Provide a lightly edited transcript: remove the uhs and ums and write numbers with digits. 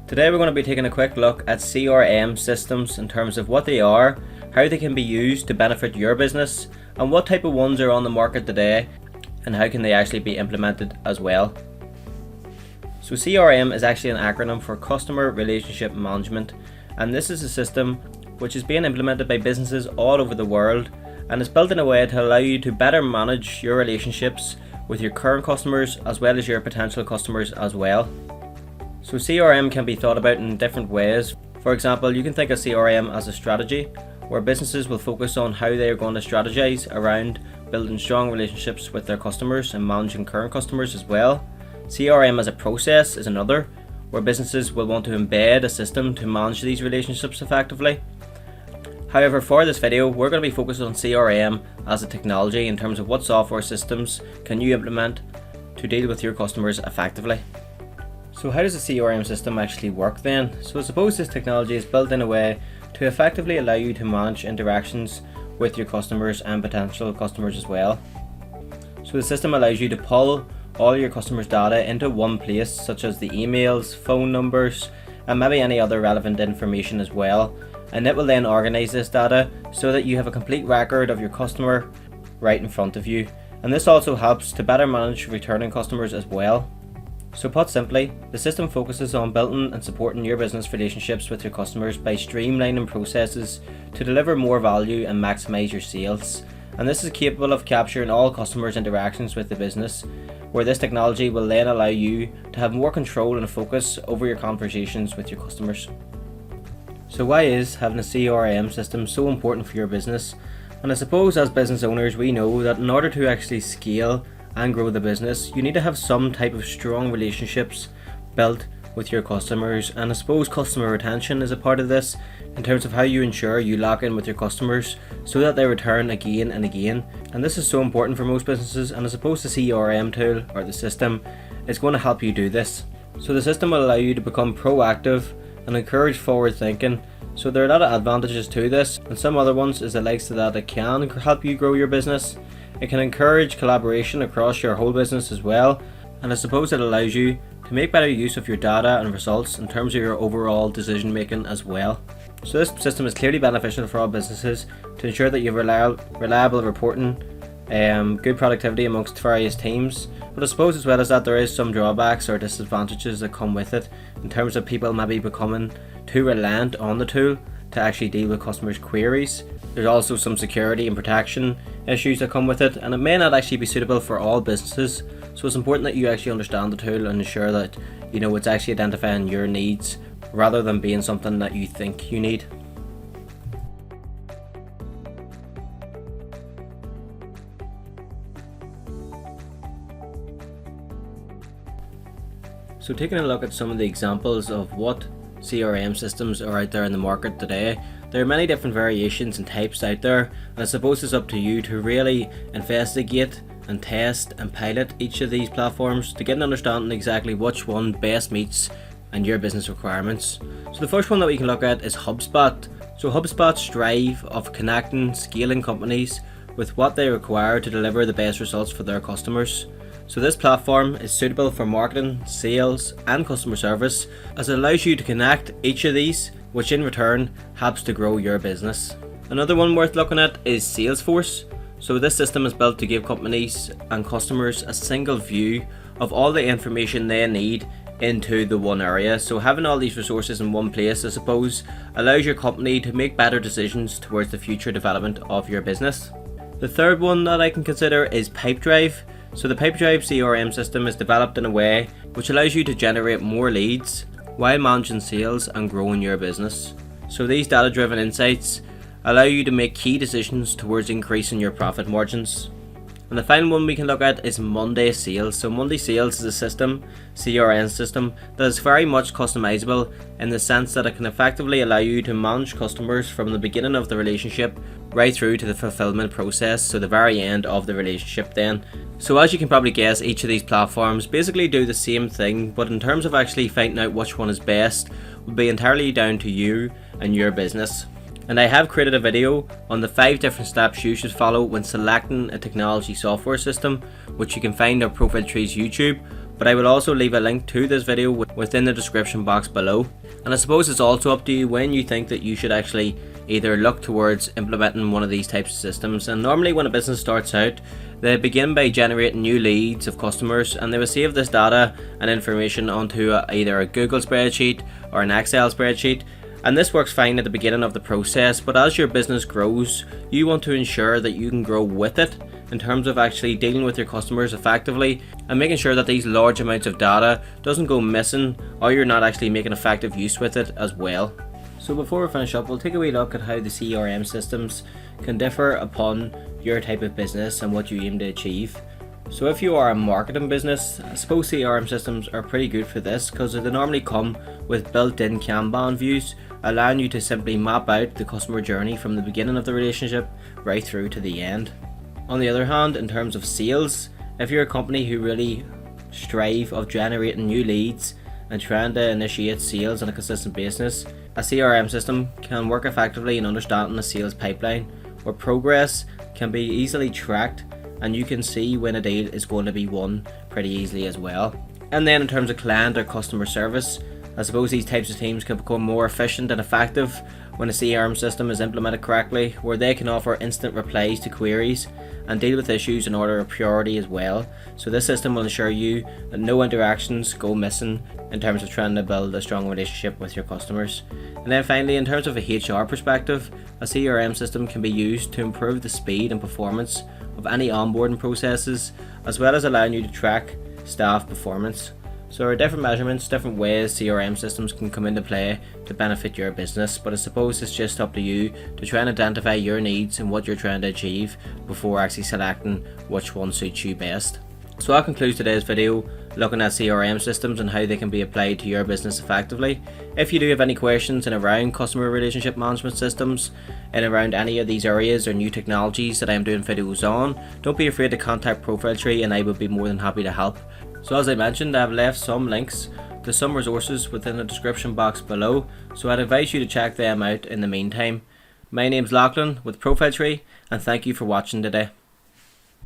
Today we're going to be taking a quick look at CRM systems in terms of what they are, how they can be used to benefit your business, and what type of ones are on the market today, and how can they actually be implemented as well. So CRM is actually an acronym for Customer Relationship Management, and this is a system which is being implemented by businesses all over the world, and is built in a way to allow you to better manage your relationships with your current customers as well as your potential customers as well. So CRM can be thought about in different ways. For example, you can think of CRM as a strategy, where businesses will focus on how they are going to strategize around building strong relationships with their customers and managing current customers as well. CRM as a process is another, where businesses will want to embed a system to manage these relationships effectively. However, for this video, we're going to be focused on CRM as a technology in terms of what software systems can you implement to deal with your customers effectively. So how does a CRM system actually work then? So suppose this technology is built in a way to effectively allow you to manage interactions with your customers and potential customers as well. So the system allows you to pull all your customers' data into one place, such as the emails, phone numbers, and maybe any other relevant information as well. And it will then organize this data so that you have a complete record of your customer right in front of you. And this also helps to better manage returning customers as well. So put simply, the system focuses on building and supporting your business relationships with your customers by streamlining processes to deliver more value and maximize your sales. And this is capable of capturing all customers' interactions with the business, where this technology will then allow you to have more control and focus over your conversations with your customers. So why is having a CRM system so important for your business? And I suppose as business owners we know that in order to actually scale and grow the business, you need to have some type of strong relationships built with your customers, and I suppose customer retention is a part of this in terms of how you ensure you lock in with your customers so that they return again and again. And this is so important for most businesses, and I suppose the CRM tool or the system is going to help you do this. So the system will allow you to become proactive and encourage forward thinking. So there are a lot of advantages to this, and some other ones is the likes of that it can help you grow your business. It can encourage collaboration across your whole business as well, and I suppose it allows you to make better use of your data and results in terms of your overall decision making as well. So this system is clearly beneficial for all businesses to ensure that you have reliable reporting, good productivity amongst various teams. But I suppose as well as that, there is some drawbacks or disadvantages that come with it in terms of people maybe becoming too reliant on the tool to actually deal with customers' queries. There's also some security and protection issues that come with it, and it may not actually be suitable for all businesses. So it's important that you actually understand the tool and ensure that it's actually identifying your needs rather than being something that you think you need. So taking a look at some of the examples of what CRM systems are out there in the market today, there are many different variations and types out there, and I suppose it's up to you to really investigate and test and pilot each of these platforms to get an understanding exactly which one best meets and your business requirements. So the first one that we can look at is HubSpot. So HubSpot's drive of connecting, scaling companies with what they require to deliver the best results for their customers. So this platform is suitable for marketing, sales and customer service, as it allows you to connect each of these, which in return helps to grow your business. Another one worth looking at is Salesforce. So this system is built to give companies and customers a single view of all the information they need into the one area. So having all these resources in one place, I suppose, allows your company to make better decisions towards the future development of your business. The third one that I can consider is Pipedrive. So the Pipedrive CRM system is developed in a way which allows you to generate more leads while managing sales and growing your business. So these data-driven insights allow you to make key decisions towards increasing your profit margins. And the final one we can look at is Monday Sales. So Monday Sales is a CRM system that is very much customizable in the sense that it can effectively allow you to manage customers from the beginning of the relationship right through to the fulfillment process, so the very end of the relationship then. So as you can probably guess, each of these platforms basically do the same thing, but in terms of actually finding out which one is best will be entirely down to you and your business. And I have created a video on the 5 different steps you should follow when selecting a technology software system, which you can find on ProfileTree's YouTube. but I will also leave a link to this video within the description box below. And I suppose it's also up to you when you think that you should actually either look towards implementing one of these types of systems. And normally when a business starts out, they begin by generating new leads of customers, and they will save this data and information onto either a Google spreadsheet or an Excel spreadsheet. And this works fine at the beginning of the process, but as your business grows, you want to ensure that you can grow with it in terms of actually dealing with your customers effectively and making sure that these large amounts of data doesn't go missing, or you're not actually making effective use with it as well. So before we finish up, we'll take a wee look at how the CRM systems can differ upon your type of business and what you aim to achieve. So if you are a marketing business, I suppose CRM systems are pretty good for this because they normally come with built-in Kanban views, allowing you to simply map out the customer journey from the beginning of the relationship right through to the end. On the other hand, in terms of sales, if you're a company who really strive of generating new leads and trying to initiate sales on a consistent basis, a CRM system can work effectively in understanding the sales pipeline, where progress can be easily tracked and you can see when a deal is going to be won pretty easily as well. And then in terms of client or customer service, I suppose these types of teams can become more efficient and effective when a CRM system is implemented correctly, where they can offer instant replies to queries and deal with issues in order of priority as well. So this system will ensure you that no interactions go missing in terms of trying to build a strong relationship with your customers. And then finally, in terms of a HR perspective, a CRM system can be used to improve the speed and performance of any onboarding processes, as well as allowing you to track staff performance. So there are different measurements, different ways CRM systems can come into play to benefit your business, but I suppose it's just up to you to try and identify your needs and what you're trying to achieve before actually selecting which one suits you best. So that concludes today's video looking at CRM systems and how they can be applied to your business effectively. If you do have any questions in around customer relationship management systems and around any of these areas or new technologies that I'm doing videos on, don't be afraid to contact ProfileTree and I will be more than happy to help. So as I mentioned, I've left some links to some resources within the description box below, so I'd advise you to check them out in the meantime. My name's Lachlan with ProfileTree, and thank you for watching today.